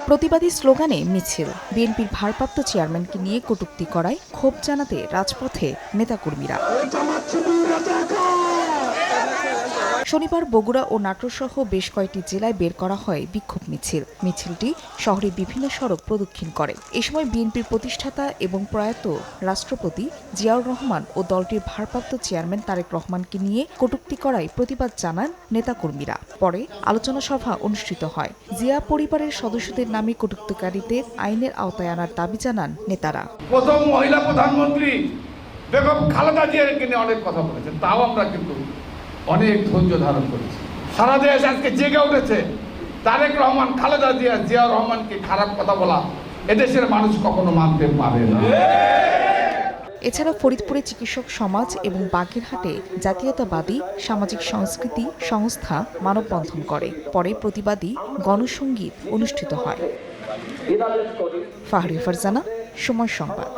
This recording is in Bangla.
প্রতিবাদী স্লোগানে মিছিল। বিএনপির ভারপ্রাপ্ত চেয়ারম্যানকে নিয়ে কটূক্তি করায় ক্ষোভ জানাতে রাজপথে নেতাকর্মীরা। শনিবার বগুড়া ও নাটোরসহ বেশ কয়েকটি জেলায় বের করা হয় বিক্ষোভ মিছিল। মিছিলটি শহরের বিভিন্ন সড়ক প্রদক্ষিণ করে। এ সময় বিএনপির প্রতিষ্ঠাতা এবং প্রয়াত রাষ্ট্রপতি জিয়াউর রহমান ও দলটির ভারপ্রাপ্ত চেয়ারম্যান তারেক রহমানকে নিয়ে কটূক্তি করায় প্রতিবাদ জানান নেতাকর্মীরা। পরে আলোচনা সভা অনুষ্ঠিত হয়। জিয়া পরিবারের সদস্যদের নামে কটূক্তিকারীদের আইনের আওতায় আনার দাবি জানান নেতারা। প্রথম মহিলা প্রধানমন্ত্রী বেগম খালেদা জিয়াকে নিয়ে অনেক কথা বলেছেন, তাও আমরা কিন্তু অনেক ধৈর্য ধারণ করেছি। সারা দেশ আজকে জেগে উঠেছে। তারেক রহমান, খালেদা জিয়া, জিয়াউর রহমানকে খারাপ কথা বলা এদেশের মানুষ কখনো মানতে পারে না। এছাড়া ফরিদপুরে চিকিৎসক সমাজ এবং বাগেরহাটে জাতীয়তাবাদী সামাজিক সংস্কৃতি সংস্থা মানববন্ধন করে। পরে প্রতিবাদী গণসংগীত অনুষ্ঠিত হয়। ফাহরি ফারজানা, সময় সংবাদ।